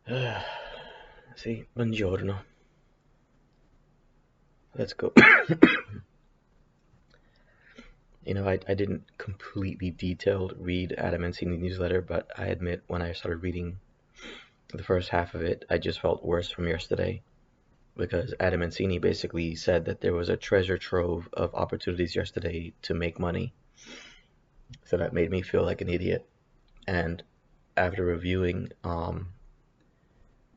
Sì, buongiorno. Let's go. I didn't completely detailed read Adam Mancini newsletter, but I admit when I started reading the first half of it, I just felt worse from yesterday because Adam Mancini basically said that there was a treasure trove of opportunities yesterday to make money. So that made me feel like an idiot. And after reviewing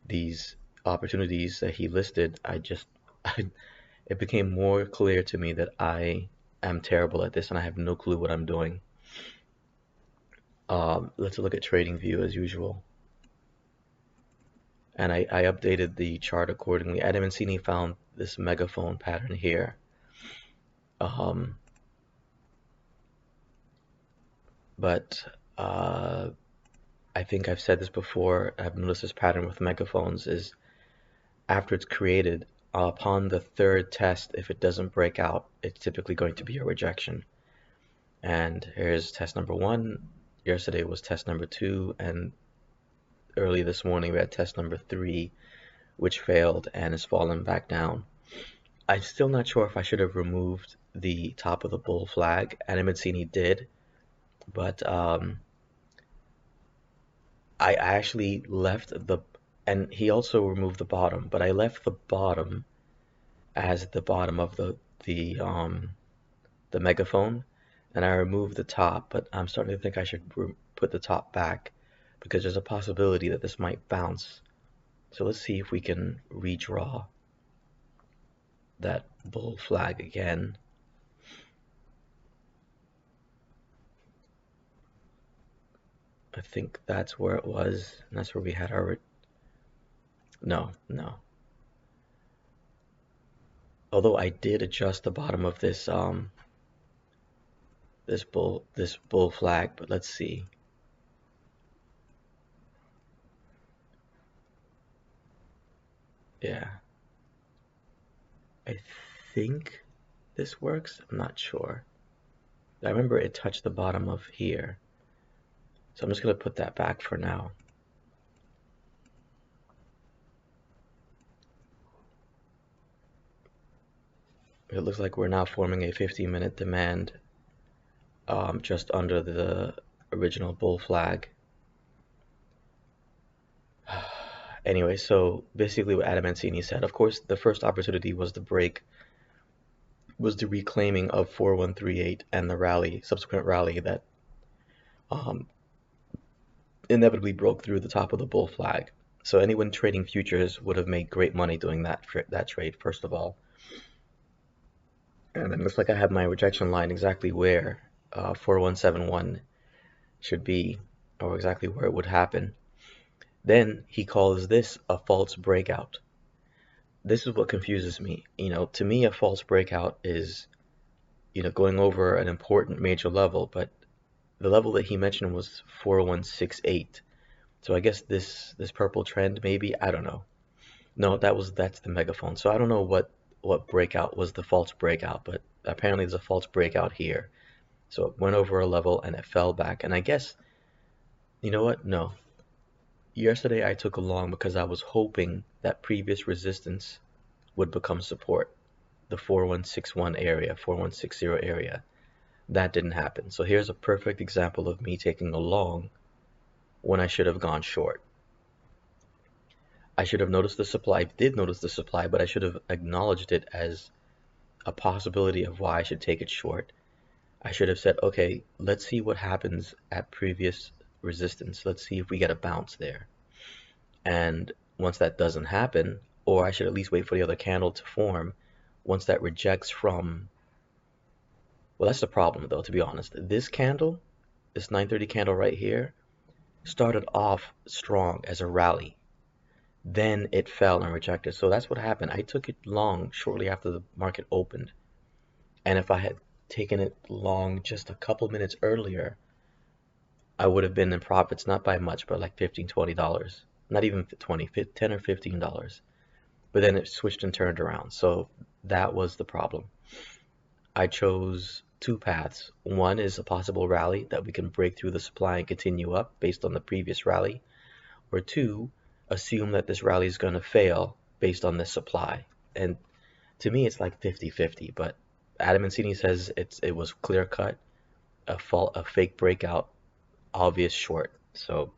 these opportunities that he listed, it became more clear to me that I am terrible at this and I have no clue what I'm doing. Let's look at TradingView as usual. And I updated the chart accordingly. Adam Mancini found this megaphone pattern here. But I think I've said this before. I've noticed this pattern with megaphones is after it's created, upon the third test, if it doesn't break out, it's typically going to be a rejection. And here's test number 1. Yesterday was test number 2, and early this morning we had test number 3, which failed and has fallen back down. I'm still not sure if I should have removed the top of the bull flag. Adam Mancini did, but I actually left and he also removed the bottom, but I left the bottom as the bottom of the megaphone, and I removed the top, but I'm starting to think I should put the top back because there's a possibility that this might bounce. So let's see if we can redraw that bull flag again. I think that's where it was, and that's where we had our... No. Although I did adjust the bottom of this this bull flag, but let's see. Yeah. I think this works. I'm not sure. I remember it touched the bottom of here. So I'm just going to put that back for now. It looks like we're now forming a 15-minute demand just under the original bull flag. Anyway, so basically what Adam Mancini said, of course, the first opportunity was the reclaiming of 4138 and the subsequent rally that inevitably broke through the top of the bull flag. So anyone trading futures would have made great money doing that trade, first of all. And it looks like I have my rejection line exactly where 4171 should be, or exactly where it would happen. Then he calls this a false breakout. This is what confuses me. To me, a false breakout is, going over an important major level, but the level that he mentioned was 4168. So I guess this purple trend, maybe, I don't know. No, that's the megaphone. So I don't know what breakout was the false breakout, but apparently there's a false breakout here. So it went over a level and it fell back. And I guess, you know what? No. Yesterday I took a long because I was hoping that previous resistance would become support, the 4161 area, 4160 area. That didn't happen. So here's a perfect example of me taking a long when I should have gone short. I should have noticed the supply. I did notice the supply, but I should have acknowledged it as a possibility of why I should take it short. I should have said, okay, let's see what happens at previous resistance. Let's see if we get a bounce there. And once that doesn't happen, or I should at least wait for the other candle to form, once that rejects from... Well, that's the problem, though, to be honest. This candle, this 930 candle right here, started off strong as a rally. Then it fell and rejected. So that's what happened. I took it long shortly after the market opened. And if I had taken it long just a couple minutes earlier, I would have been in profits, not by much, but like $15, $20. Not even 20, 10 or $15. But then it switched and turned around. So that was the problem. I chose two paths. One is a possible rally that we can break through the supply and continue up based on the previous rally. Or two, assume that this rally is going to fail based on this supply. And to me, it's like 50-50, but Adam Mancini says it was clear cut, a fake breakout, obvious short. So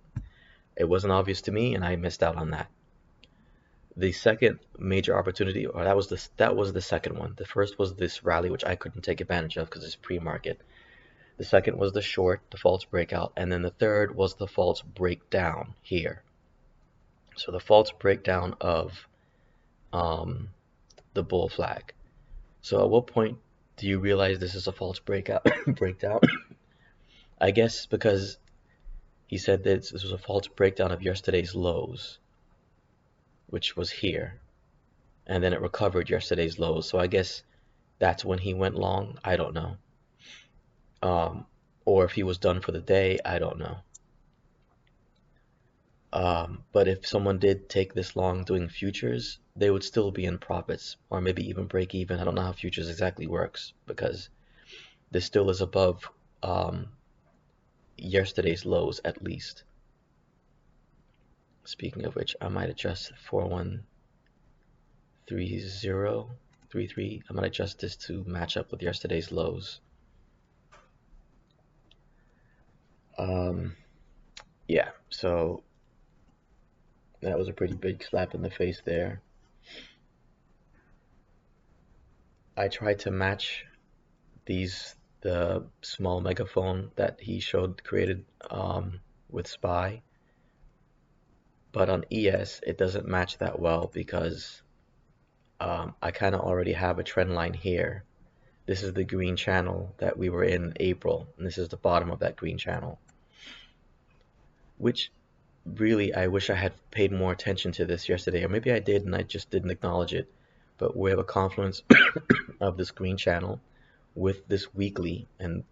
it wasn't obvious to me, and I missed out on that. The second major opportunity, or that was the second one. The first was this rally, which I couldn't take advantage of because it's pre-market. The second was the short, the false breakout, and then the third was the false breakdown here. So the false breakdown of the bull flag. So at what point do you realize this is a false breakdown? I guess because he said that this was a false breakdown of yesterday's lows, which was here, and then it recovered yesterday's lows. So I guess that's when he went long. I don't know. Or if he was done for the day, I don't know. But if someone did take this long doing futures, they would still be in profits, or maybe even break even. I don't know how futures exactly works, because this still is above yesterday's lows at least. Speaking of which, I might adjust 413033. I might adjust this to match up with yesterday's lows. Yeah, so that was a pretty big slap in the face there. I tried to match the small megaphone that he created with SPY, but on ES it doesn't match that well because I kind of already have a trend line here. This is the green channel that we were in April, and this is the bottom of that green channel, which really I wish I had paid more attention to this yesterday, or maybe I did and I just didn't acknowledge it. But we have a confluence of this green channel with this weekly, and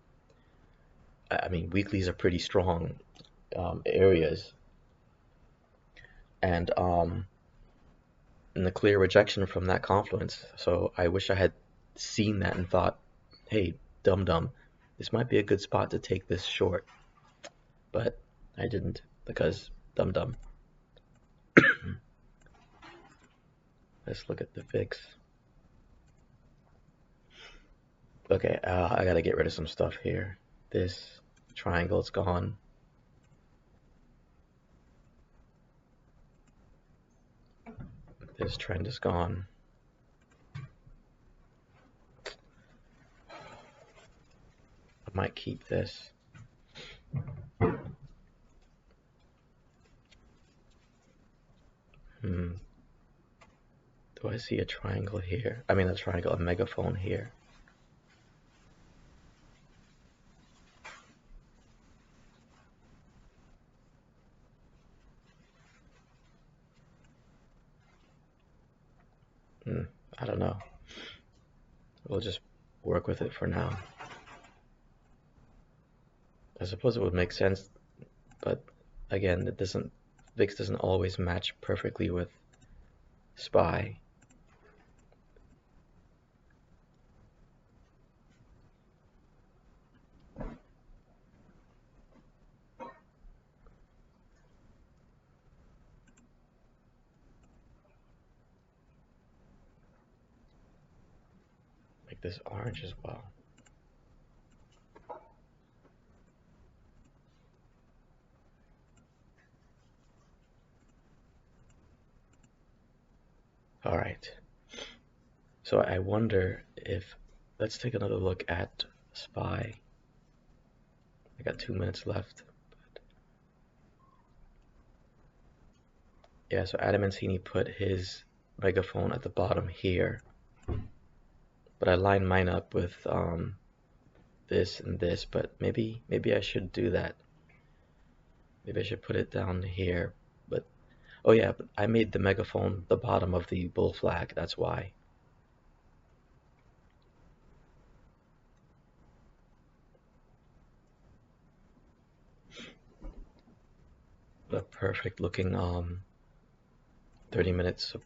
I mean weeklies are pretty strong areas, and the clear rejection from that confluence. So I wish I had seen that and thought, hey, dum-dum, this might be a good spot to take this short, but I didn't because dum-dum. Let's look at the VIX. Okay, I gotta get rid of some stuff here. This triangle is gone. This trend is gone. I might keep this. Do I see a triangle here? I mean a triangle, a megaphone here. I don't know. We'll just work with it for now. I suppose it would make sense, but again, VIX doesn't always match perfectly with SPY. Make this orange as well. All right. So I wonder if, let's take another look at SPY. I got 2 minutes left. Yeah, so Adam Mancini put his megaphone at the bottom here, but I lined mine up with this and this, but maybe I should do that. Maybe I should put it down here, but oh yeah, but I made the megaphone the bottom of the bull flag, that's why. The perfect looking 30 minutes of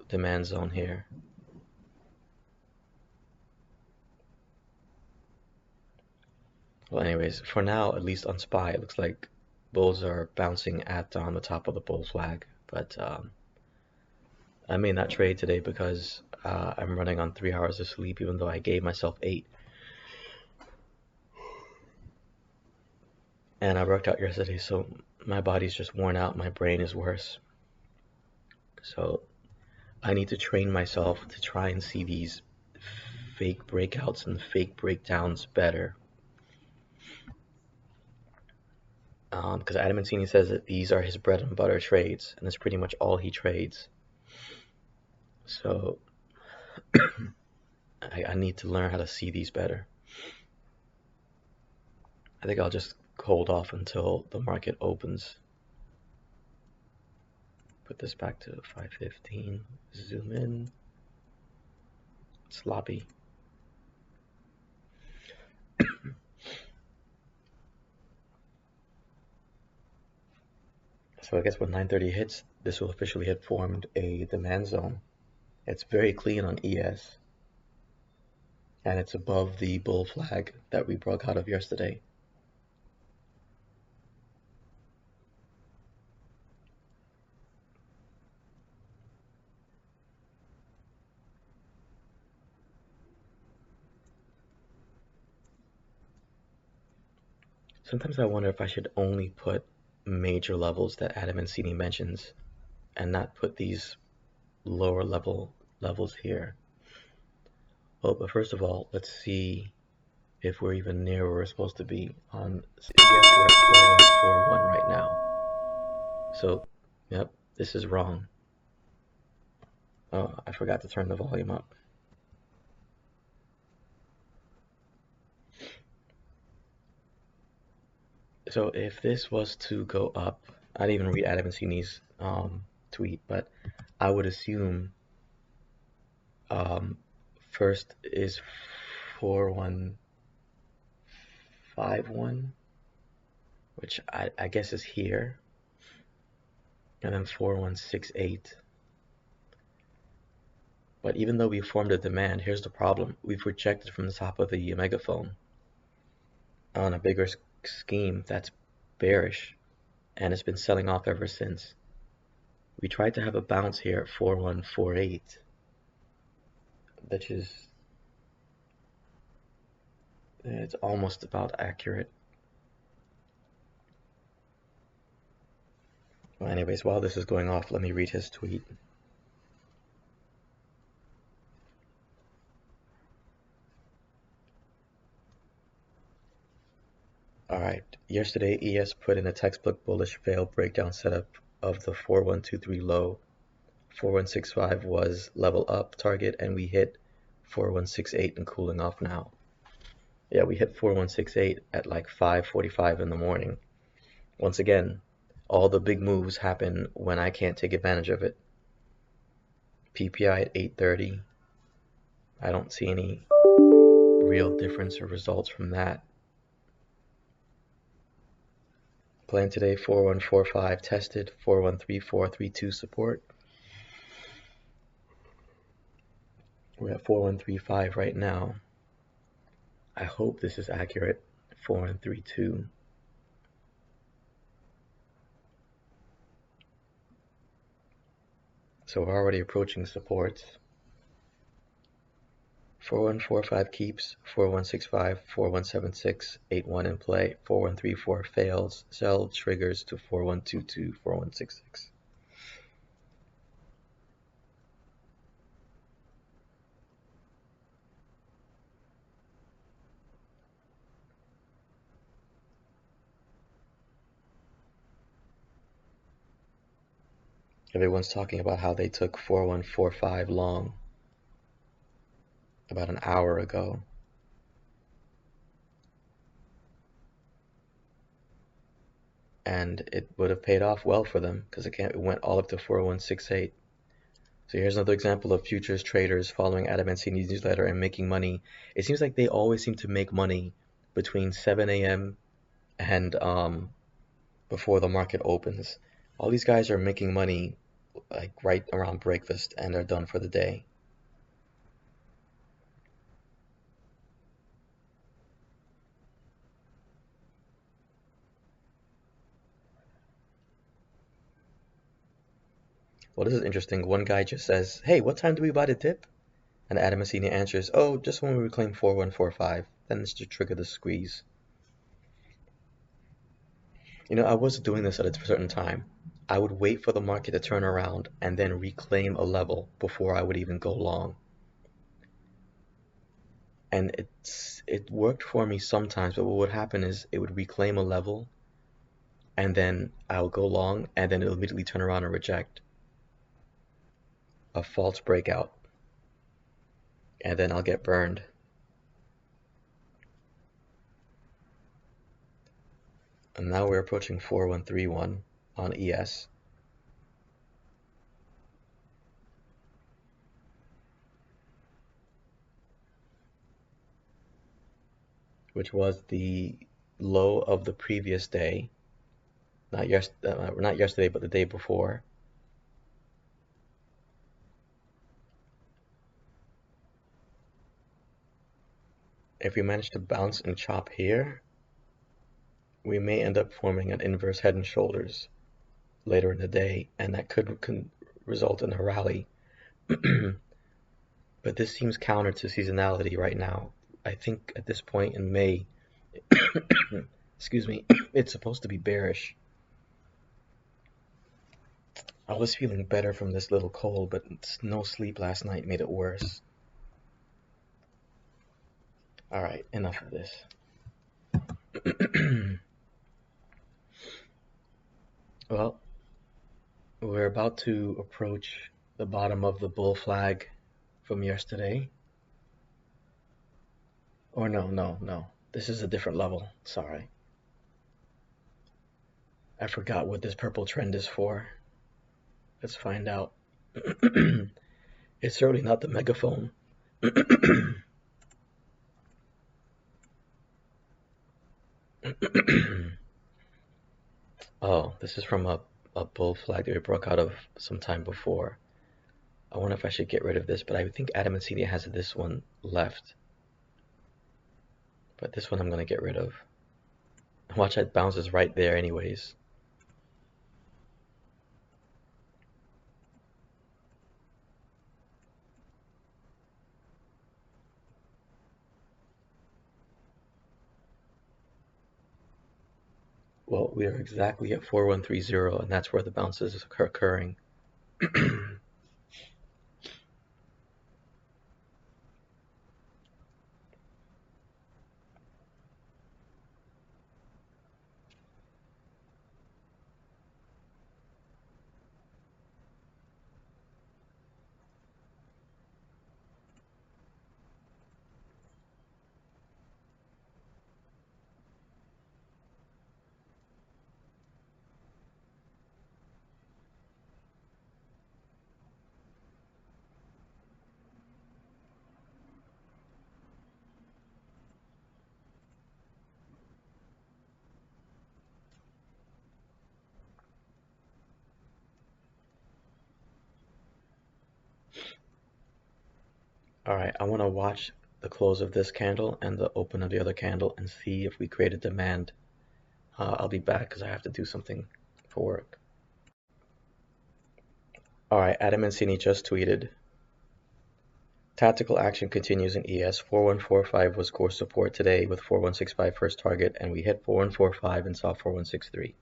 demand zone here. Well, anyways, for now, at least on SPY, it looks like bulls are bouncing at the top of the bull flag, but I made that trade today because I'm running on 3 hours of sleep, even though I gave myself 8. And I worked out yesterday, so my body's just worn out, my brain is worse. So I need to train myself to try and see these fake breakouts and fake breakdowns better. Because Adam Mancini says that these are his bread and butter trades, and that's pretty much all he trades. So I need to learn how to see these better. I think I'll just hold off until the market opens. Put this back to 515. Zoom in. Sloppy. So I guess when 930 hits, this will officially have formed a demand zone. It's very clean on ES. And it's above the bull flag that we broke out of yesterday. Sometimes I wonder if I should only put major levels that Adam Mancini mentions and not put these lower levels here. Well, but first of all, let's see if we're even near where we're supposed to be on. Yes, we're at 4141 right now. So, yep, this is wrong. Oh, I forgot to turn the volume up. So if this was to go up, I didn't even read Adam Mancini's tweet, but I would assume first is 4151, which I guess is here, and then 4168. But even though we formed a demand, here's the problem. We've rejected from the top of the megaphone. On a bigger scheme, that's bearish, and it's been selling off ever since. We tried to have a bounce here at 4148, which is, it's almost about accurate. Well, anyways, while this is going off, let me read his tweet. Alright, yesterday ES put in a textbook bullish fail breakdown setup of the 4123 low. 4165 was level up target, and we hit 4168 and cooling off now. Yeah, we hit 4168 at like 5:45 in the morning. Once again, all the big moves happen when I can't take advantage of it. PPI at 8:30. I don't see any real difference or results from that. Plan today 4145 tested, 413432 support. We're at 4135 right now. I hope this is accurate. 4132. So we're already approaching supports. 4145 keeps, 4165, 4176, 81 in play, 4134 fails, sell triggers to 4122, 4166. Everyone's talking about how they took 4145 long about an hour ago. And it would have paid off well for them because it went all up to 4168. So here's another example of futures traders following Adam Mancini's newsletter and making money. It seems like they always seem to make money between 7 a.m. and before the market opens. All these guys are making money like right around breakfast and they're done for the day. Well, this is interesting. One guy just says, "Hey, what time do we buy the dip?" And Adam Mancini answers, "Oh, just when we reclaim 4145. Then it's to trigger the squeeze." I was doing this at a certain time. I would wait for the market to turn around and then reclaim a level before I would even go long. And it worked for me sometimes, but what would happen is it would reclaim a level and then I'll go long and then it'll immediately turn around and reject a false breakout. And then I'll get burned. And now we're approaching 4131 on ES. Which was the low of the previous day. Not yesterday, but the day before. If we manage to bounce and chop here, we may end up forming an inverse head and shoulders later in the day, and that could result in a rally. But this seems counter to seasonality right now. I think at this point in May, excuse me, it's supposed to be bearish. I was feeling better from this little cold, but no sleep last night made it worse. All right, enough of this. Well, we're about to approach the bottom of the bull flag from yesterday. Or no. This is a different level. Sorry. I forgot what this purple trend is for. Let's find out. It's certainly not the megaphone. Oh, this is from a bull flag that we broke out of some time before. I wonder if I should get rid of this, but I think Adam Mancini has this one left. But this one I'm going to get rid of. Watch, it bounces right there anyways. Well, we are exactly at 4130, and that's where the bounces are occurring. Alright, I want to watch the close of this candle and the open of the other candle and see if we create a demand. I'll be back because I have to do something for work. Alright, Adam Mancini just tweeted. Tactical action continues in ES. 4145 was core support today with 4165 first target, and we hit 4145 and saw 4163.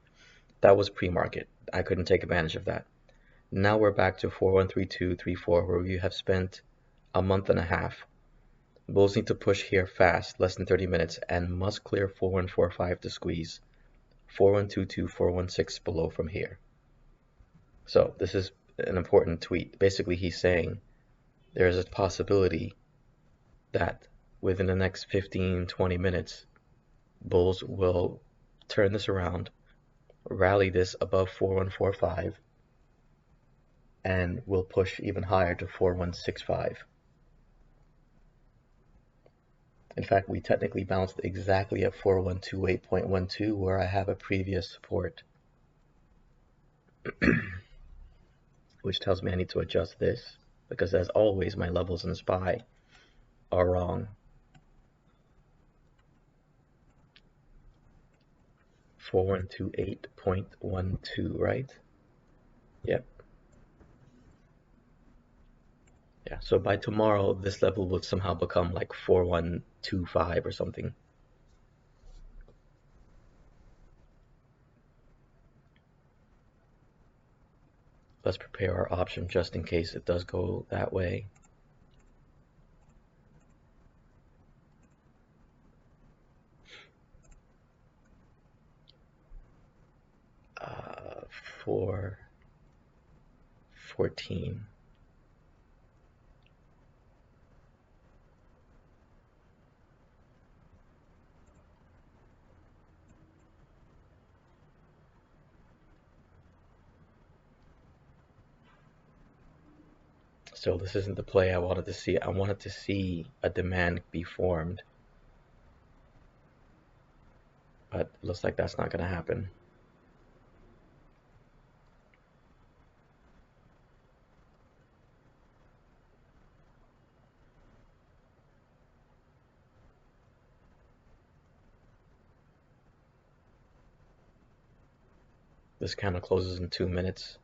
That was pre-market. I couldn't take advantage of that. Now we're back to 413234, where we have spent a month and a half. Bulls need to push here fast, less than 30 minutes, and must clear 4145 to squeeze. 4122, 416 below from here. So this is an important tweet. Basically, he's saying there is a possibility that within the next 15-20 minutes, bulls will turn this around, rally this above 4145, and will push even higher to 4165. In fact, we technically bounced exactly at 4128.12, where I have a previous support, which tells me I need to adjust this, because as always, my levels in SPY are wrong. 4128.12, right? Yep. Yeah, so by tomorrow, this level will somehow become like 4125 or something. Let's prepare our option just in case it does go that way. Uh, 414. So this isn't the play I wanted to see. I wanted to see a demand be formed, but it looks like that's not going to happen. This kind of closes in 2 minutes.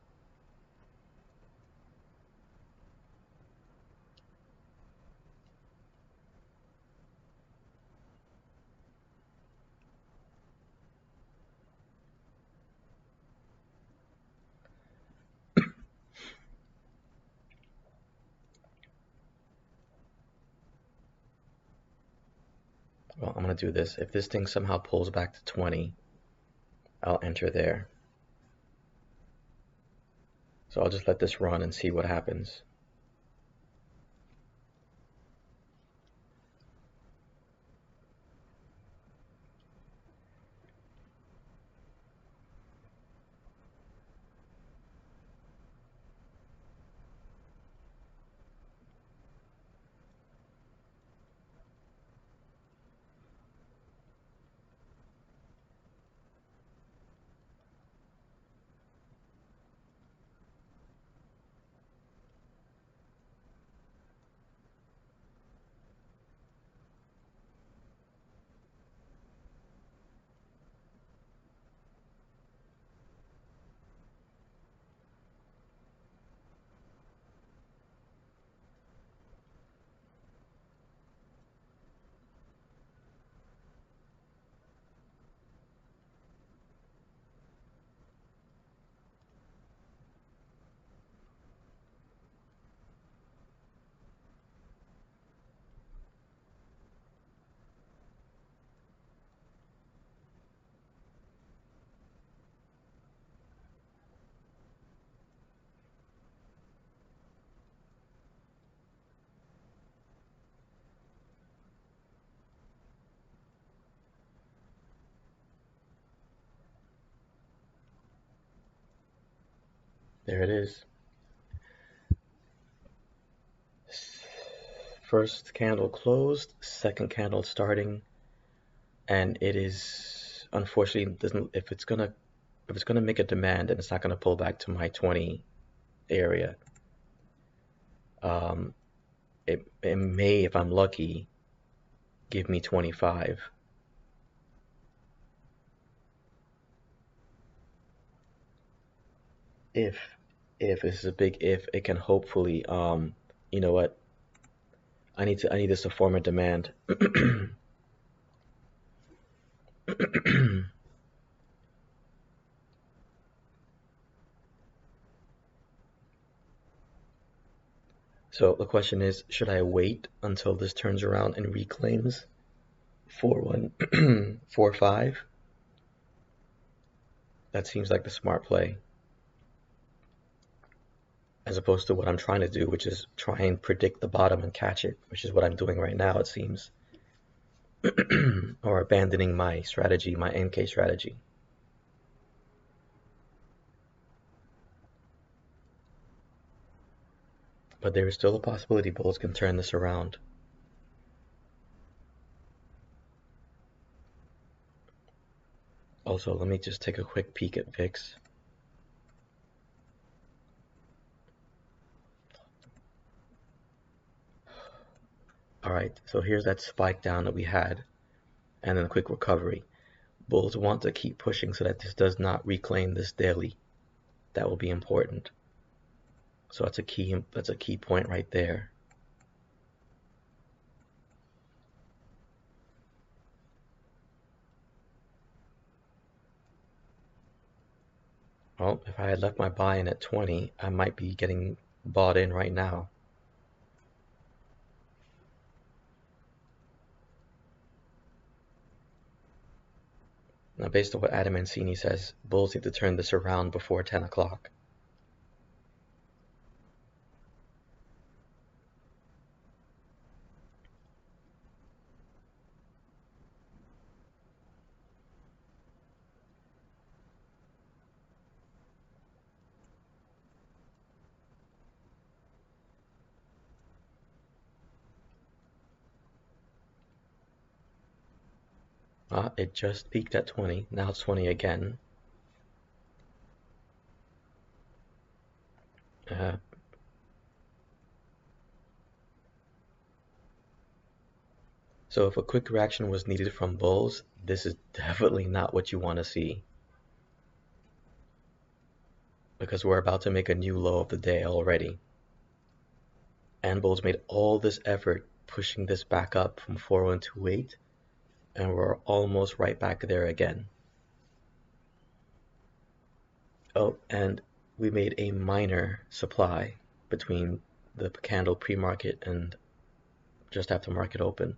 Well, I'm going to do this. If this thing somehow pulls back to 20, I'll enter there. So I'll just let this run and see what happens. There it is. First candle closed, second candle starting, and it is unfortunately doesn't if it's gonna make a demand and it's not gonna pull back to my 20 area. Um, it may, if I'm lucky, give me 25. If this is a big if, it can hopefully you know what? I need this to form a demand. So the question is, should I wait until this turns around and reclaims 4145? That seems like the smart play, as opposed to what I'm trying to do, which is try and predict the bottom and catch it, which is what I'm doing right now, it seems. Or abandoning my strategy, my NK strategy. But there is still a possibility bulls can turn this around. Also, let me just take a quick peek at VIX. Alright, so here's that spike down that we had, and then a quick recovery. Bulls want to keep pushing so that this does not reclaim this daily. That will be important. So that's a key point right there. Well, if I had left my buy-in at 20, I might be getting bought in right now. Now, based on what Adam Mancini says, bulls need to turn this around before 10 o'clock. It just peaked at 20, now it's 20 again. Uh, so if a quick reaction was needed from bulls, this is definitely not what you want to see. Because we're about to make a new low of the day already. And bulls made all this effort pushing this back up from 4128, and we're almost right back there again. Oh, and we made a minor supply between the candle pre-market and just after market open.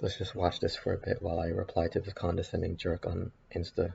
Let's just watch this for a bit while I reply to this condescending jerk on Insta.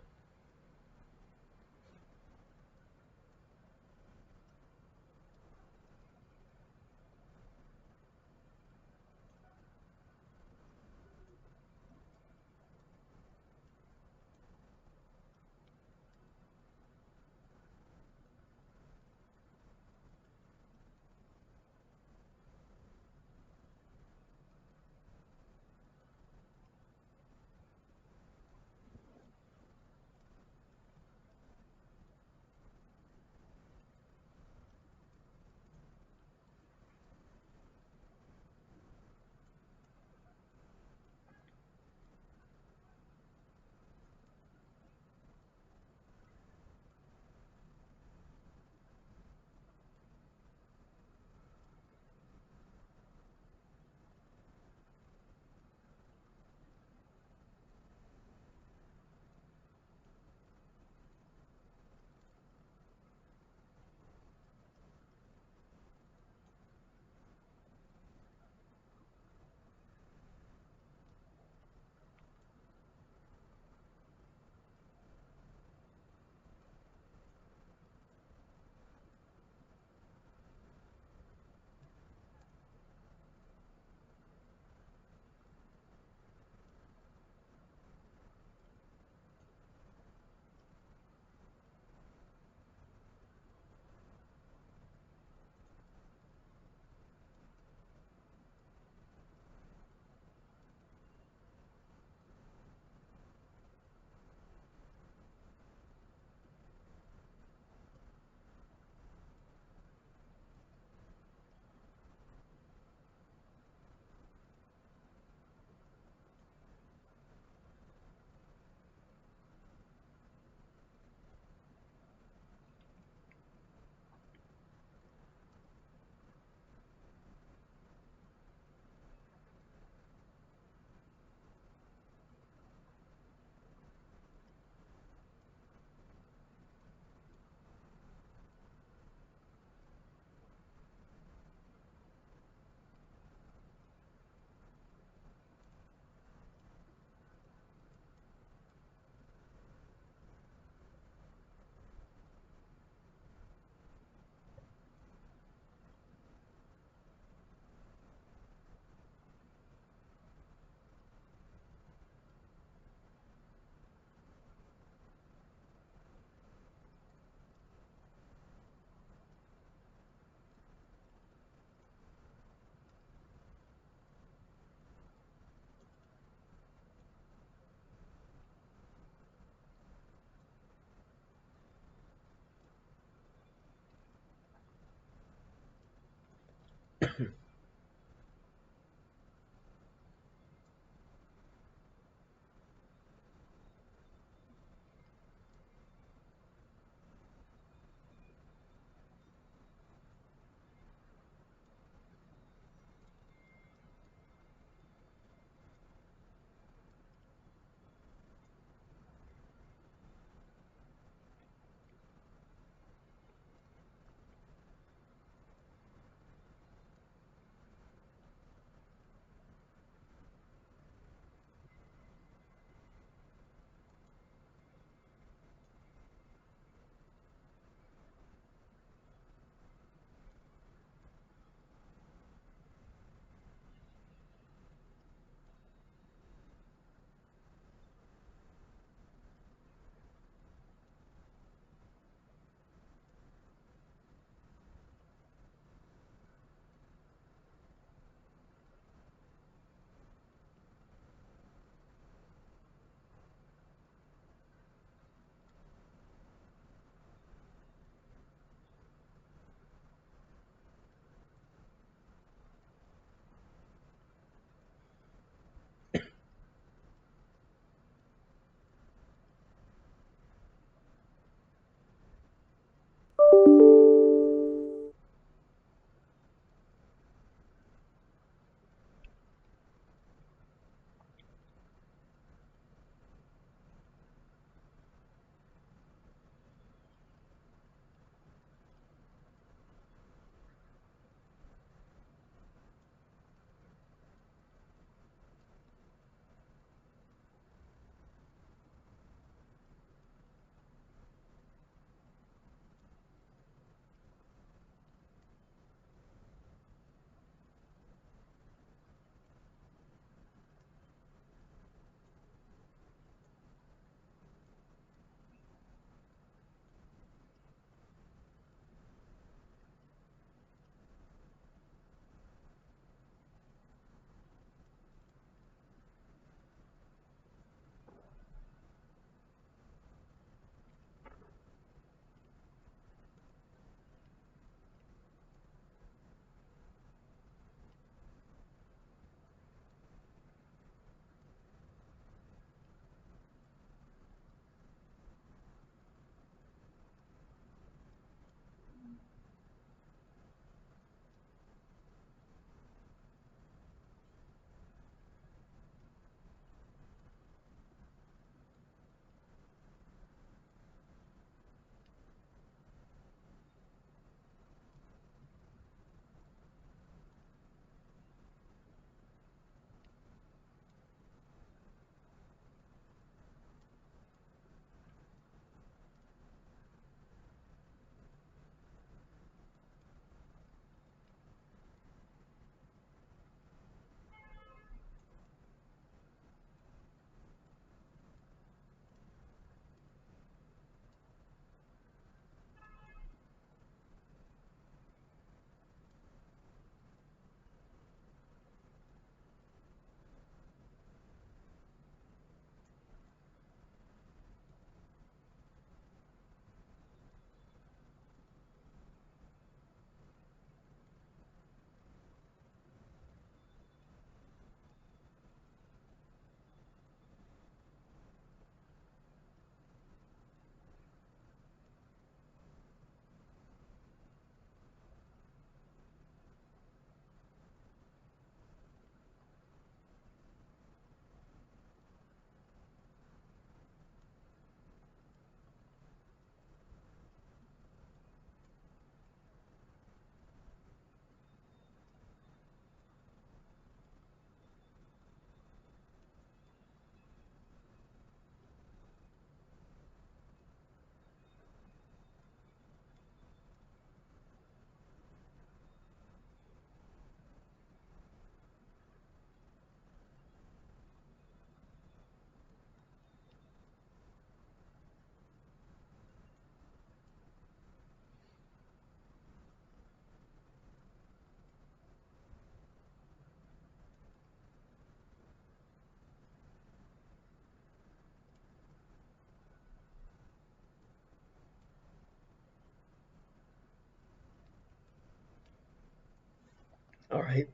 All right,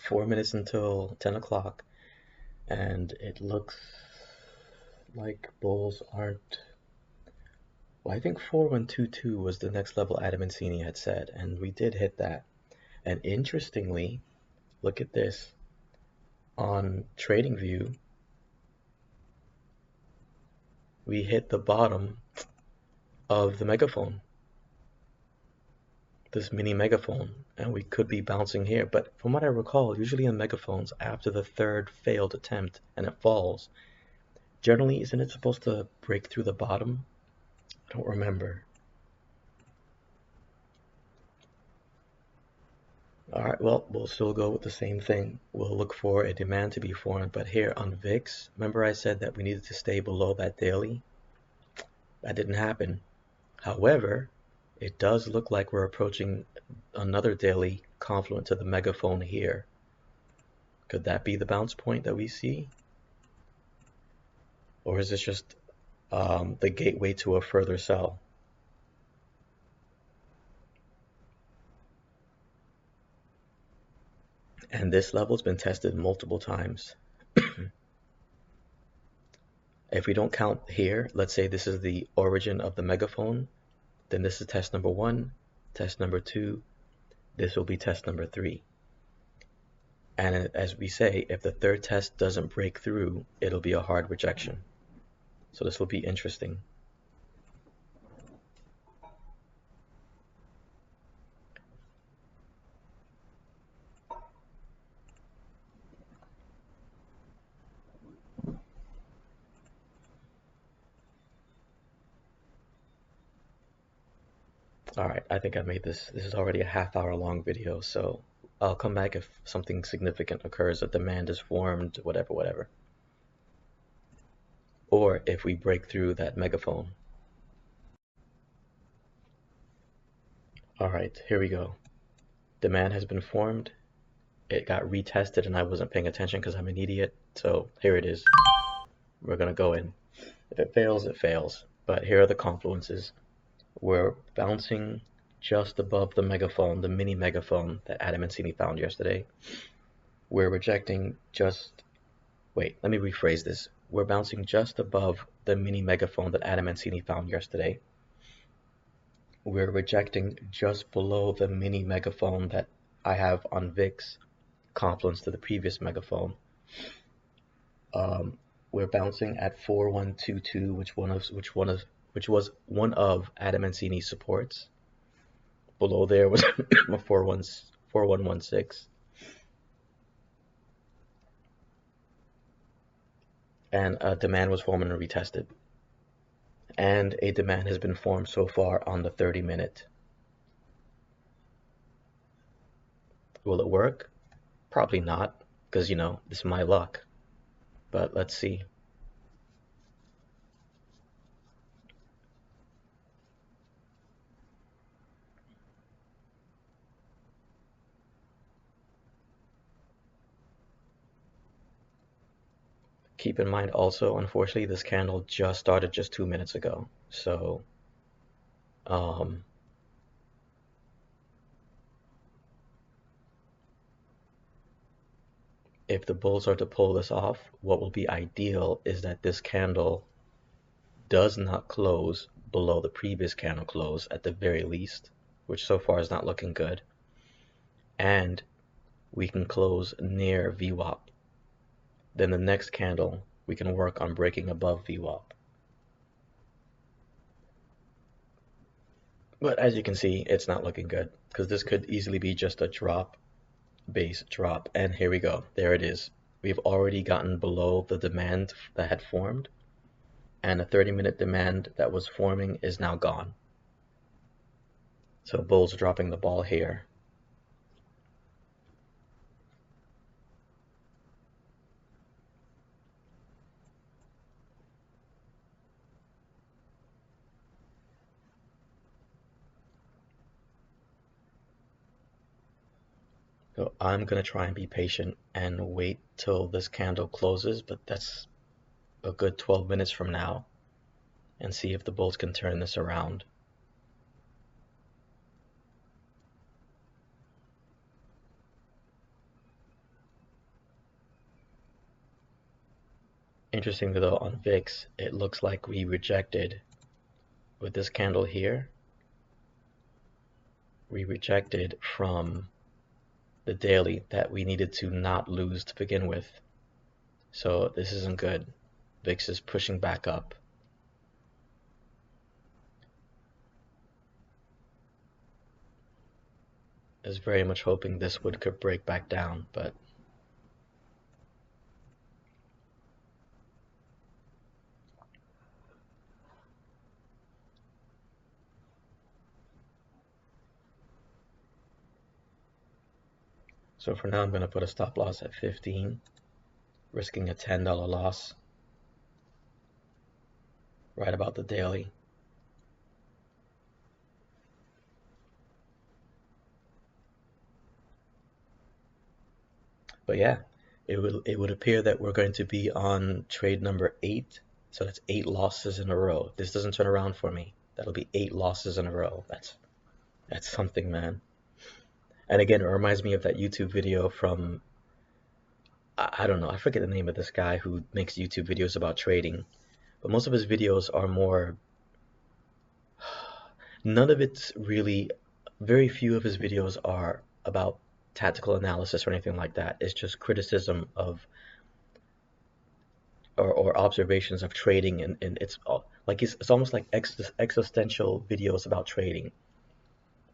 4 minutes until 10 o'clock, and it looks like bulls aren't. Well, I think 4122 was the next level Adam Mancini had said, and we did hit that. And interestingly, look at this. On TradingView, we hit the bottom of the megaphone, this mini megaphone, and we could be bouncing here. But from what I recall, usually on megaphones, after the third failed attempt and it falls, generally, isn't it supposed to break through the bottom? I don't remember. All right, well, we'll still go with the same thing. We'll look for a demand to be formed, but here on VIX, remember I said that we needed to stay below that daily? That didn't happen. However, it does look like we're approaching another daily confluent to the megaphone here. Could that be the bounce point that we see? Or is this just the gateway to a further sell? And this level's been tested multiple times. If we don't count here, let's say this is the origin of the megaphone, then this is test number 1, test number 2, this will be test number 3. And as we say, if the third test doesn't break through, it'll be a hard rejection. So this will be interesting. All right, I think I made this. This is already a half-hour long video, so I'll come back if something significant occurs, a demand is formed, whatever. Or if we break through that megaphone. All right, here we go. Demand has been formed. It got retested and I wasn't paying attention because I'm an idiot. So here it is. We're gonna go in. If it fails, it fails. But here are the confluences. We're bouncing just above the megaphone, the mini megaphone that Adam Mancini found yesterday. We're rejecting just, wait, let me rephrase this. We're bouncing just above the mini megaphone that Adam Mancini found yesterday. We're rejecting just below the mini megaphone that I have on VIX, confluence to the previous megaphone. We're bouncing at 4122, which was one of Adam Mancini's supports. Below there was a 4116. And a demand was formed and retested. And a demand has been formed so far on the 30-minute. Will it work? Probably not, because, this is my luck. But let's see. Keep in mind also, unfortunately, this candle just started just 2 minutes ago. So, if the bulls are to pull this off, what will be ideal is that this candle does not close below the previous candle close at the very least, which so far is not looking good. And we can close near VWAP. Then the next candle, we can work on breaking above VWAP. But as you can see, it's not looking good because this could easily be just a drop, base drop. And here we go. There it is. We've already gotten below the demand that had formed, and the 30-minute demand that was forming is now gone. So bulls dropping the ball here. So I'm going to try and be patient and wait till this candle closes, but that's a good 12 minutes from now, and see if the bulls can turn this around. Interestingly though, on VIX, it looks like we rejected with this candle here. We rejected from the daily that we needed to not lose to begin with. So this isn't good. VIX is pushing back up. I was very much hoping this could break back down, but so for now I'm going to put a stop loss at 15, risking a $10 loss right about the daily. But yeah, it would appear that we're going to be on trade number 8. So that's 8 losses in a row. If this doesn't turn around for me, that'll be 8 losses in a row. That's something, man. And again, it reminds me of that YouTube video from, I don't know, I forget the name of this guy who makes YouTube videos about trading. But most of his videos are more, none of it's really, very few of his videos are about tactical analysis or anything like that. It's just criticism of or observations of trading, and it's like it's almost like existential videos about trading.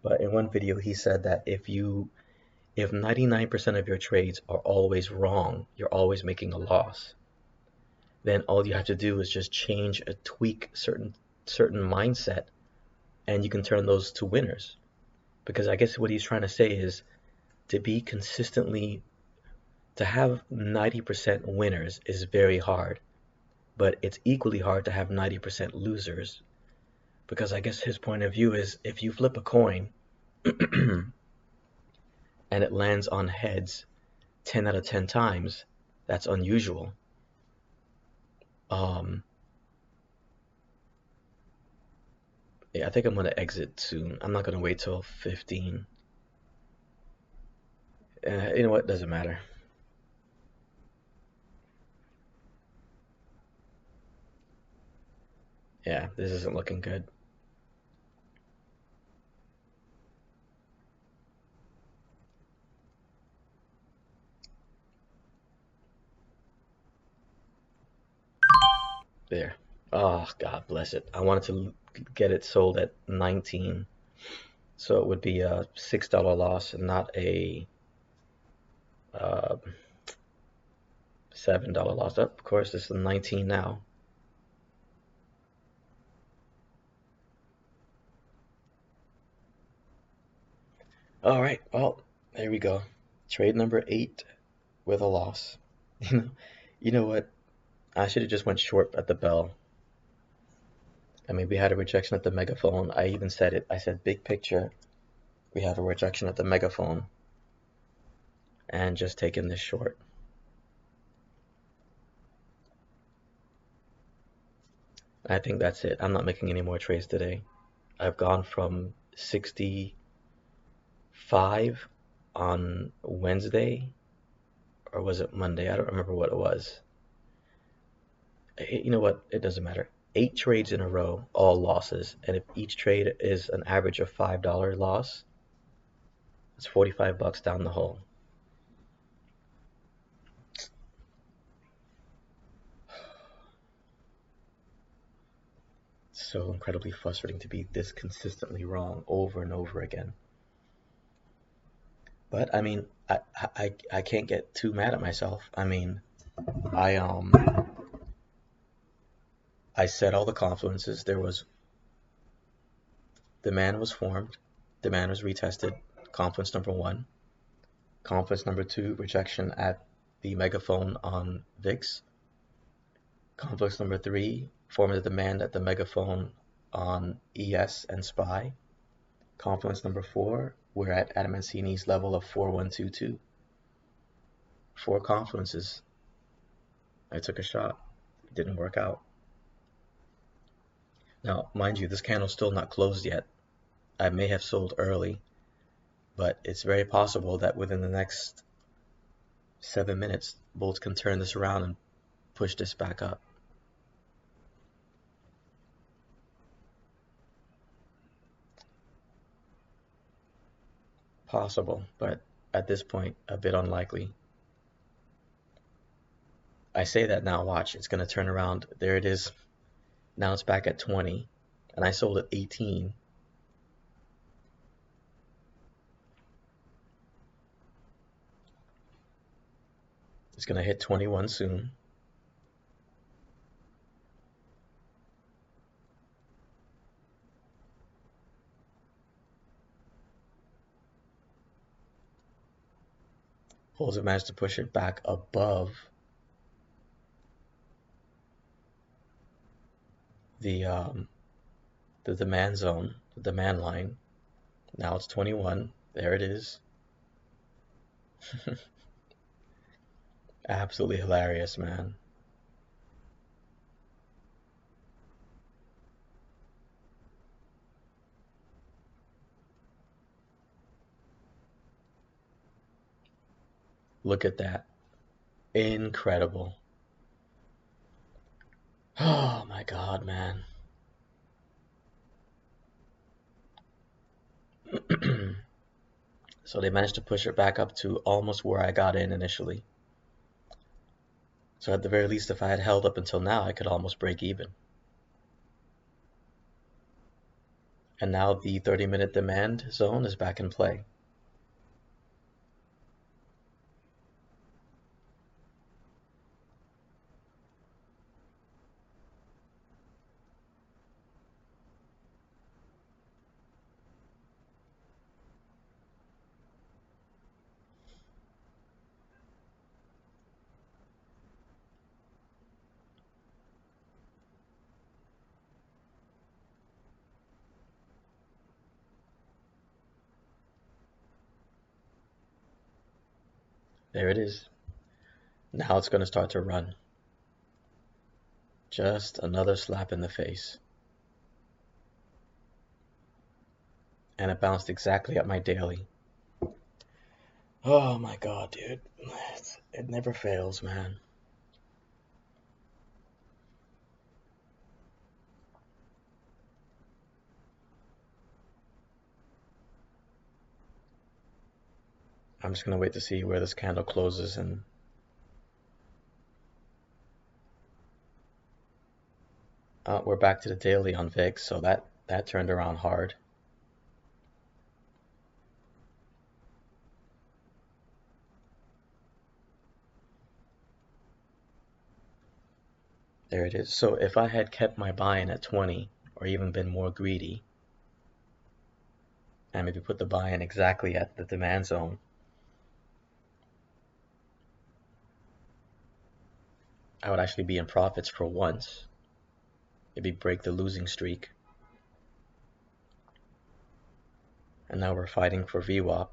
But in one video he said that if 99% of your trades are always wrong, you're always making a loss, then all you have to do is just tweak certain mindset, and you can turn those to winners. Because I guess what he's trying to say is to have 90% winners is very hard, but it's equally hard to have 90% losers. Because I guess his point of view is if you flip a coin and it lands on heads 10 out of 10 times, that's unusual. Yeah, I think I'm going to exit soon. I'm not going to wait till 15. You know what? Doesn't matter. Yeah, this isn't looking good. There. Oh, God bless it. I wanted to get it sold at 19. So it would be a $6 loss and not a $7 loss. Of course, this is 19 now. All right, well, there we go. Trade number 8 with a loss. You know what? I should have just went short at the bell. I mean, we had a rejection at the megaphone. I even said it. I said big picture. We have a rejection at the megaphone. And just taking this short. I think that's it. I'm not making any more trades today. I've gone from 65 on Wednesday, or was it Monday? I don't remember what it was. You know what? It doesn't matter. 8 trades in a row, all losses. And if each trade is an average of $5 loss, it's 45 bucks down the hole. So incredibly frustrating to be this consistently wrong over and over again. But I mean, I can't get too mad at myself. I mean, I set all the confluences. Demand was formed, demand was retested, confluence number 1, confluence number 2, rejection at the megaphone on VIX, confluence number 3, formed a demand at the megaphone on ES and SPY, confluence number 4, we're at Adam Mancini's level of 4122. 4 confluences. I took a shot. It didn't work out. Now, mind you, this candle's still not closed yet. I may have sold early, but it's very possible that within the next 7 minutes, bulls can turn this around and push this back up. Possible, but at this point, a bit unlikely. I say that now, watch, it's going to turn around. There it is. Now it's back at 20, and I sold at 18. It's going to hit 21 soon. Bulls have managed to push it back above the demand zone, the demand line. Now it's 21. There it is. Absolutely hilarious, man. Look at that. Incredible. Oh my God, man. So they managed to push it back up to almost where I got in initially. So at the very least, if I had held up until now, I could almost break even. And now the 30-minute demand zone is back in play. There it is. Now it's going to start to run. Just another slap in the face. And it bounced exactly at my daily. Oh my God, dude. It never fails, man. I'm just going to wait to see where this candle closes, and we're back to the daily on VIX, so that turned around hard. There it is. So if I had kept my buy-in at 20, or even been more greedy, and maybe put the buy-in exactly at the demand zone, I would actually be in profits for once. Maybe break the losing streak. And now we're fighting for VWAP.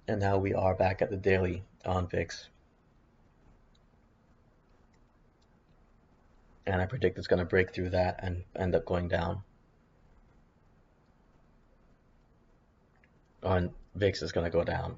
And now we are back at the daily on VIX. And I predict it's going to break through that and end up going down. On VIX is going to go down.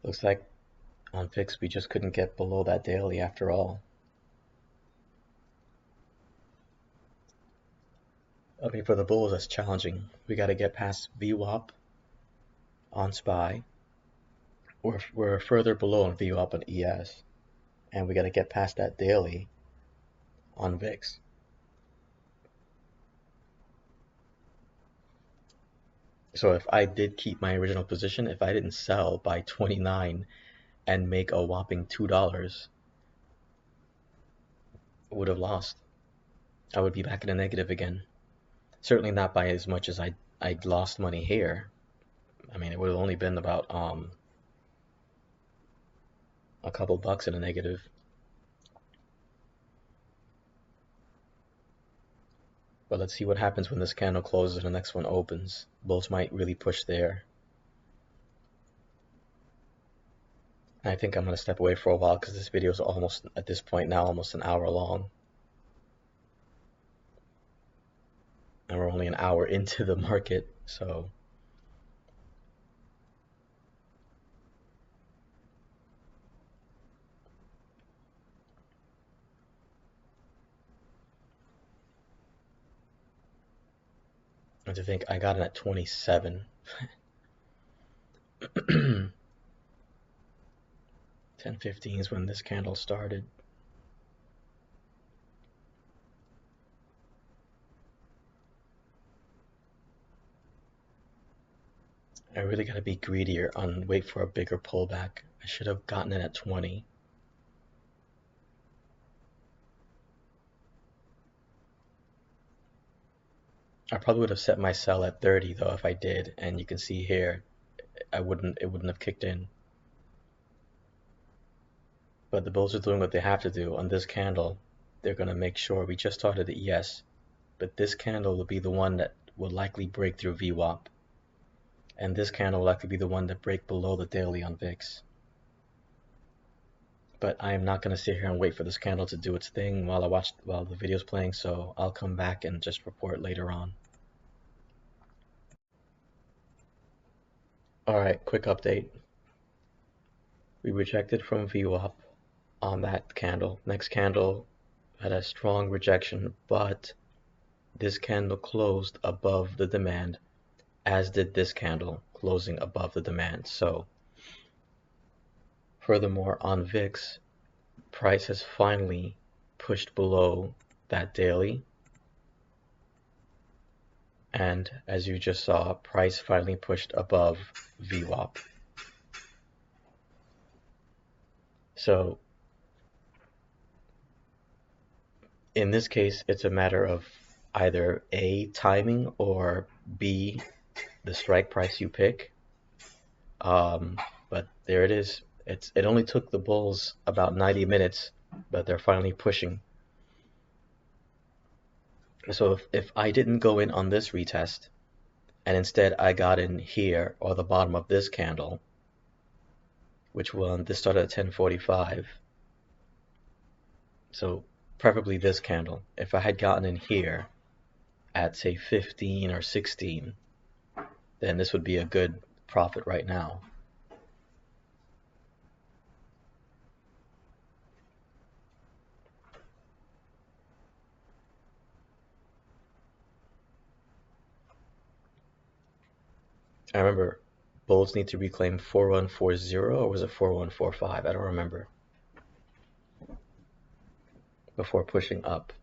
Looks like on VIX we just couldn't get below that daily after all. Okay, for the bulls, that's challenging. We got to get past VWAP on SPY. We're further below on VWAP and ES, and we got to get past that daily on VIX. So if I did keep my original position, if I didn't sell by 29 and make a whopping $2, I would have lost. I would be back in the negative again. Certainly not by as much as I lost money here. I mean, it would have only been about a couple bucks in a negative. But let's see what happens when this candle closes and the next one opens. Bulls might really push there. And I think I'm going to step away for a while because this video is almost, at this point now, almost an hour long. And we're only an hour into the market, so and to think I got it at 27. 10:15 is when this candle started. I really got to be greedier on wait for a bigger pullback. I should have gotten it at 20. I probably would have set my sell at 30 though if I did, and you can see here it wouldn't have kicked in. But the bulls are doing what they have to do on this candle. They're going to make sure we just started the ES, but this candle will be the one that will likely break through VWAP. And this candle will likely be the one that break below the daily on VIX. But I am not going to sit here and wait for this candle to do its thing while the video's playing, so I'll come back and just report later on. Alright, quick update. We rejected from VWAP on that candle. Next candle had a strong rejection, but this candle closed above the demand, as did this candle closing above the demand. So furthermore, on VIX, price has finally pushed below that daily, and as you just saw, price finally pushed above VWAP. So in this case, it's a matter of either A, timing, or B, the strike price you pick. But there it is. It only took the bulls about 90 minutes, but they're finally pushing. So if I didn't go in on this retest, and instead I got in here, or the bottom of this candle, which this started at 10:45, so preferably this candle. If I had gotten in here at say 15 or 16, then this would be a good profit right now. I remember bulls need to reclaim 4140, or was it 4145? I don't remember. Before pushing up.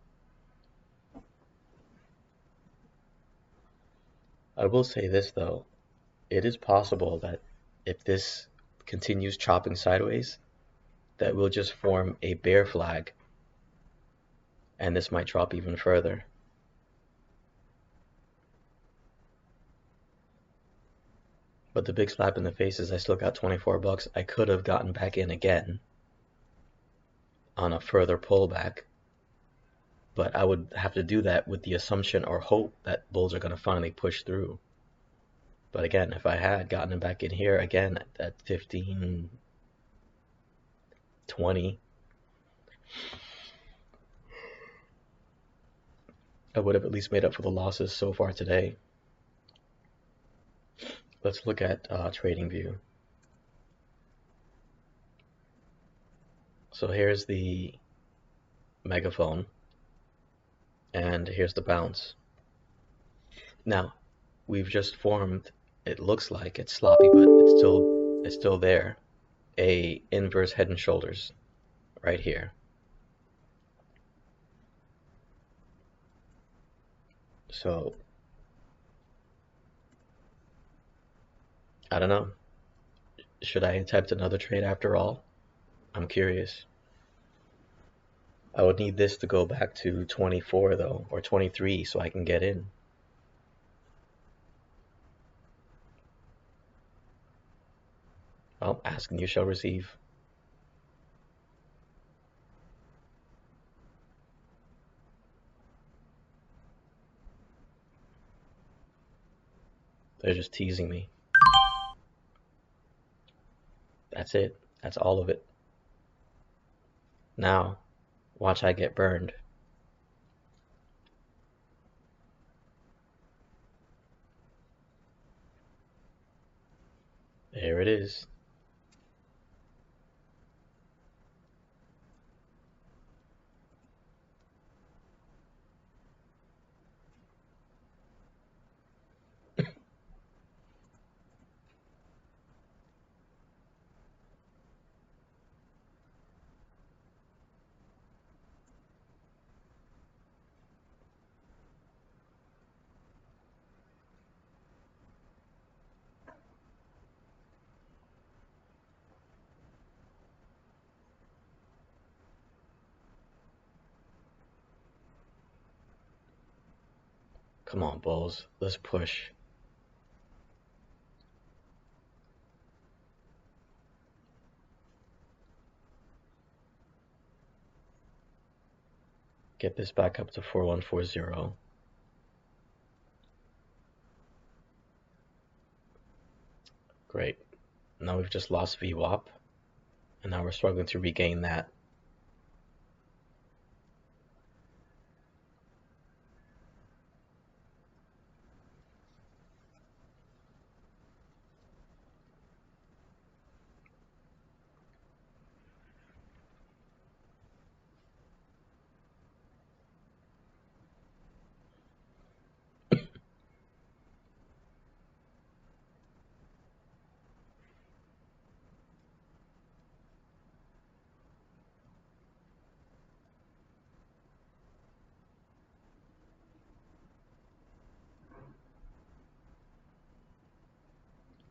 I will say this though, it is possible that if this continues chopping sideways, that we'll just form a bear flag, and this might drop even further. But the big slap in the face is I still got 24 bucks. I could have gotten back in again on a further pullback, but I would have to do that with the assumption or hope that bulls are going to finally push through. But again, if I had gotten back in here again at 15, 20, I would have at least made up for the losses so far today. Let's look at TradingView. So here's the megaphone, and here's the bounce. Now, we've just formed, it looks like it's sloppy, but it's still there, a inverse head and shoulders right here. So, I don't know. Should I attempt another trade after all? I'm curious. I would need this to go back to 24 though, or 23 so I can get in. Well, ask and you shall receive. They're just teasing me. That's it. That's all of it. Now, watch I get burned. There it is. Come on, Bulls. Let's push. Get this back up to 4140. Great. Now we've just lost VWAP, and now we're struggling to regain that.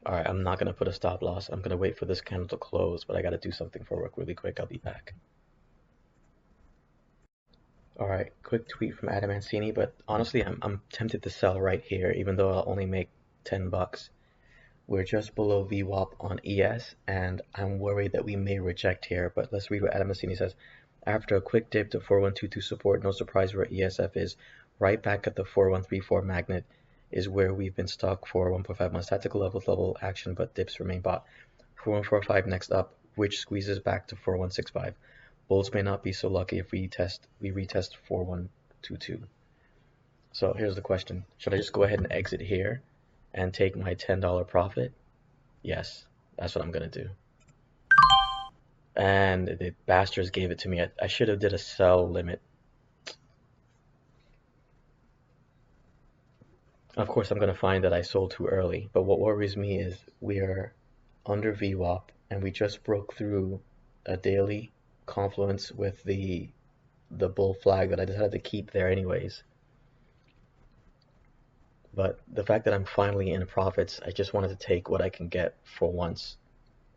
Alright, I'm not going to put a stop loss. I'm going to wait for this candle to close, but I got to do something for work really quick. I'll be back. Alright, quick tweet from Adam Mancini, but honestly, I'm tempted to sell right here, even though I'll only make 10 bucks. We're just below VWAP on ES, and I'm worried that we may reject here, but let's read what Adam Mancini says. After a quick dip to 4122 support, no surprise where ESF is. Right back at the 4134 magnet is where we've been stuck for 1.5 months. Tactical level action, but dips remain bought. 4145 next up, which squeezes back to 4165. Bulls may not be so lucky if we retest 4122. So here's the question. Should I just go ahead and exit here and take my $10 profit? Yes, that's what I'm going to do. And the bastards gave it to me. I should have did a sell limit. Of course, I'm going to find that I sold too early. But what worries me is we are under VWAP and we just broke through a daily confluence with the bull flag that I decided to keep there anyways. But the fact that I'm finally in profits, I just wanted to take what I can get for once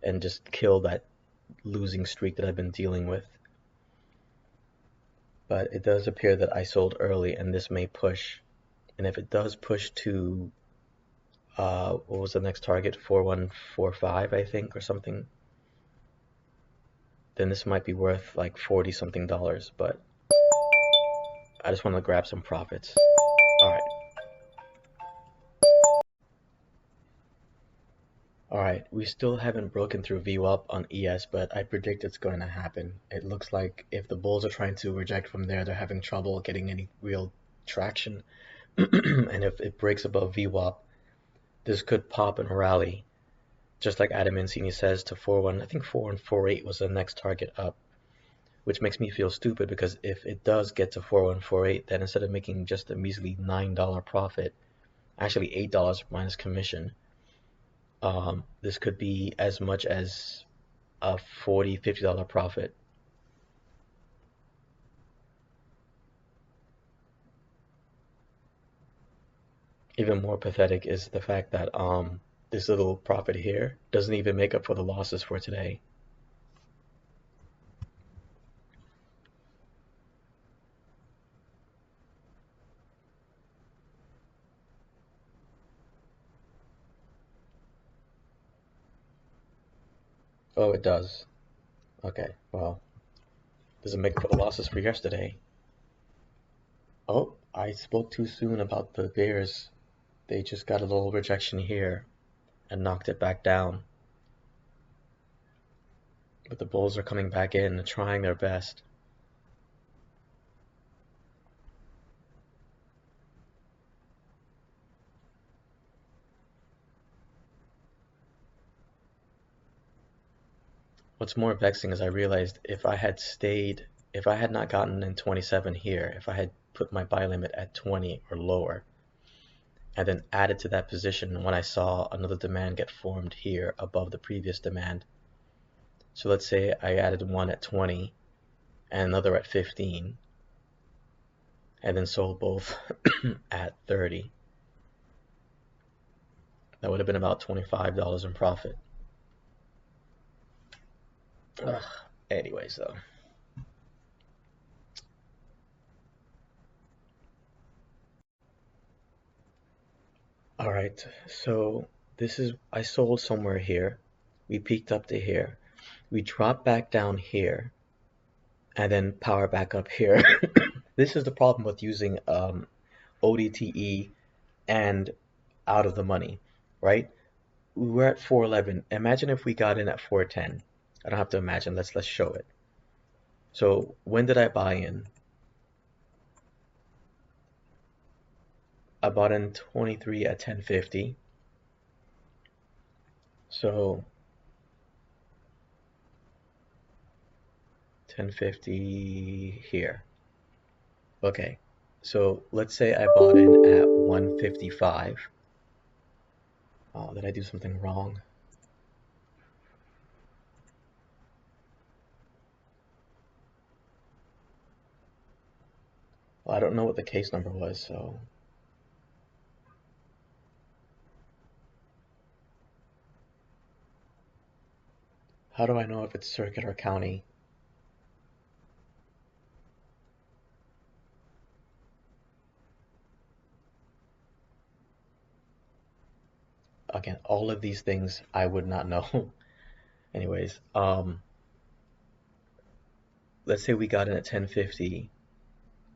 and just kill that losing streak that I've been dealing with. But it does appear that I sold early and this may push. And if it does push to, what was the next target? 4145, I think, or something. Then this might be worth like 40 something dollars, but I just want to grab some profits. Alright. Alright, we still haven't broken through VWAP on ES, but I predict it's going to happen. It looks like if the bulls are trying to reject from there, they're having trouble getting any real traction. And if it breaks above VWAP, this could pop and rally, just like Adam Mancini says, to 41. I think 4148 was the next target up, which makes me feel stupid because if it does get to 4148, then instead of making just a measly $9 profit, actually $8 minus commission. This could be as much as a $40, $50 profit. Even more pathetic is the fact that this little profit here doesn't even make up for the losses for today. Oh, it does. Okay, well, doesn't make up for the losses for yesterday. Oh, I spoke too soon about the Bears. They just got a little rejection here and knocked it back down. But the Bulls are coming back in and trying their best. What's more vexing is I realized if I had stayed, if I had not gotten in 27 here, if I had put my buy limit at 20 or lower, and then added to that position when I saw another demand get formed here above the previous demand. So let's say I added one at 20 and another at 15, and then sold both at 30. That would have been about $25 in profit. Ugh. Anyways, though. All right, so this is, I sold somewhere here. We peaked up to here. We dropped back down here and then power back up here. This is the problem with using ODTE and out of the money, right? We were at 411. Imagine if we got in at 410. I don't have to imagine. Let's show it. So when did I buy in? I bought in 23 at 1050. So 1050 here. Okay. So let's say I bought in at 155. Oh, did I do something wrong? Well, I don't know what the case number was, so how do I know if it's circuit or county? Again, all of these things I would not know. Anyways, let's say we got in at 1050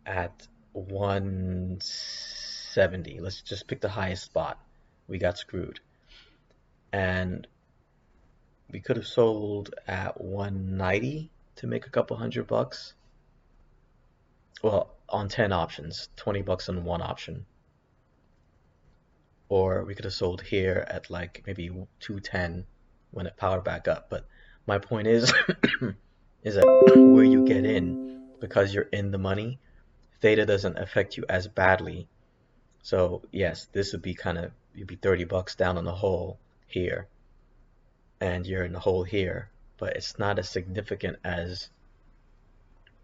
at 170. Let's just pick the highest spot. We got screwed. And we could have sold at 190 to make a couple $100. Well, on 10 options, $20 on one option. Or we could have sold here at like maybe 210 when it powered back up. But my point is, is that where you get in, because you're in the money, theta doesn't affect you as badly. So yes, this would be you'd be $30 down on the hole here, and you're in the hole here, but it's not as significant as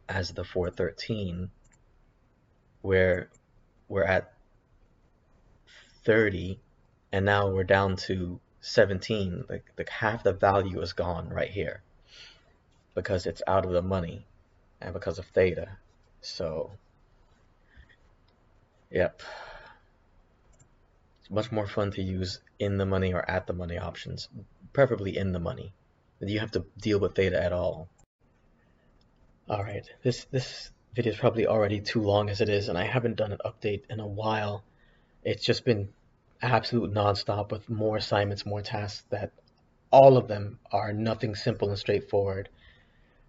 the 413, where we're at 30 and now we're down to 17. Like half the value is gone right here because it's out of the money and because of theta. So yep, it's much more fun to use in the money or at the money options, preferably in the money. You have to deal with theta at all. All right, this video is probably already too long as it is, and I haven't done an update in a while. It's just been absolute nonstop with more assignments, more tasks that all of them are nothing simple and straightforward.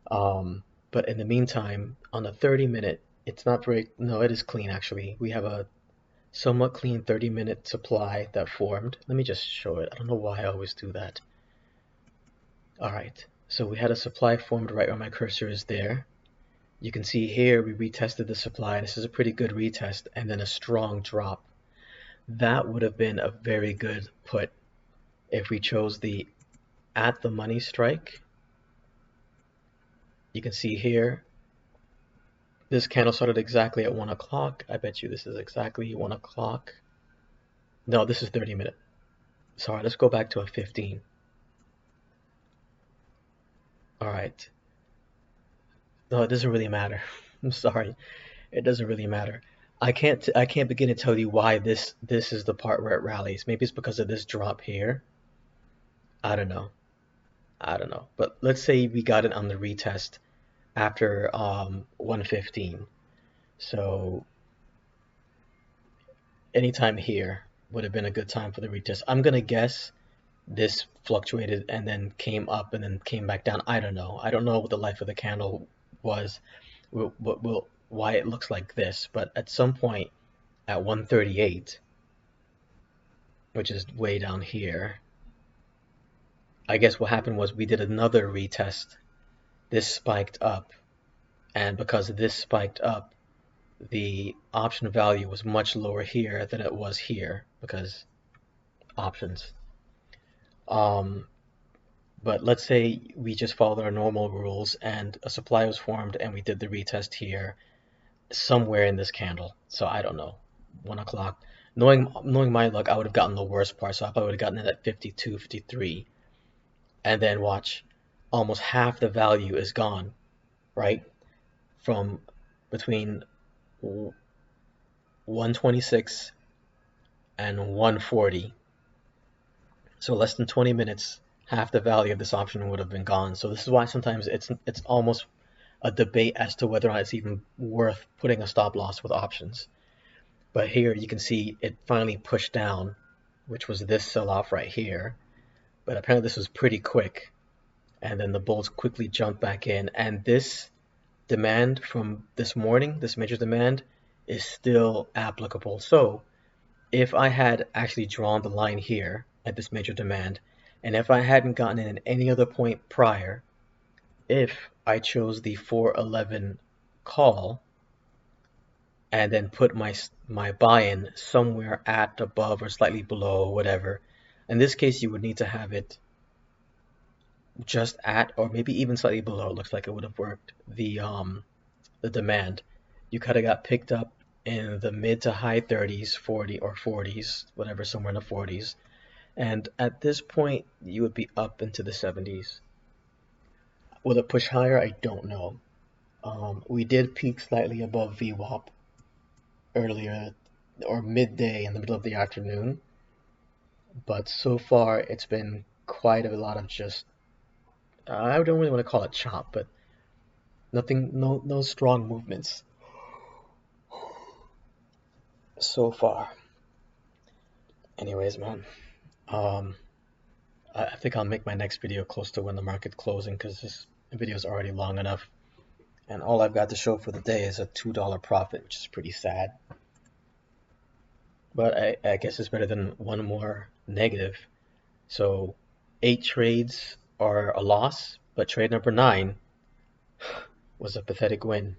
But in the meantime, on the 30-minute, it's not very, no, it is clean actually. We have a somewhat clean 30-minute supply that formed. Let me just show it. I don't know why I always do that. All right, so we had a supply formed right where my cursor is there. You can see here we retested the supply. This is a pretty good retest and then a strong drop. That would have been a very good put if we chose the at the money strike. You can see here, this candle started exactly at 1 o'clock. I bet you this is exactly 1 o'clock. No, this is 30 minutes. Sorry, let's go back to a 15. All right. No, it doesn't really matter. I'm sorry. It doesn't really matter. I can't begin to tell you why this is the part where it rallies. Maybe it's because of this drop here. I don't know. I don't know. But let's say we got it on the retest after 115. So anytime here would have been a good time for the retest. I'm gonna guess this fluctuated and then came up and then came back down. I don't know. I don't know what the life of the candle was, why it looks like this. But at some point at 138, which is way down here, I guess what happened was we did another retest. This spiked up, and because this spiked up, the option value was much lower here than it was here because options. Um, but let's say we just followed our normal rules and a supply was formed and we did the retest here somewhere in this candle. So I don't know, 1 o'clock. Knowing my luck, I would have gotten the worst part. So I probably would have gotten it at 52, 53, and then watch, almost half the value is gone, right? From between 126 and 140. So less than 20 minutes, half the value of this option would have been gone. So this is why sometimes it's almost a debate as to whether or not it's even worth putting a stop loss with options. But here you can see it finally pushed down, which was this sell-off right here. But apparently this was pretty quick. And then the bulls quickly jumped back in. And this demand from this morning, this major demand, is still applicable. So if I had actually drawn the line here at this major demand, and if I hadn't gotten in at any other point prior, if I chose the 411 call and then put my buy-in somewhere at, above, or slightly below, whatever, in this case you would need to have it just at, or maybe even slightly below. It looks like it would have worked. The demand, you kind of got picked up in the mid to high 30s, 40 or 40s, whatever, somewhere in the 40s. And at this point, you would be up into the 70s. Will it push higher? I don't know. We did peak slightly above VWAP earlier, or midday in the middle of the afternoon. But so far, it's been quite a lot of just, I don't really want to call it chop, but nothing, no strong movements so far. Anyways, man, I think I'll make my next video close to when the market closing because this video is already long enough. And all I've got to show for the day is a $2 profit, which is pretty sad. But I guess it's better than one more negative. So 8 trades are a loss, but trade number 9 was a pathetic win.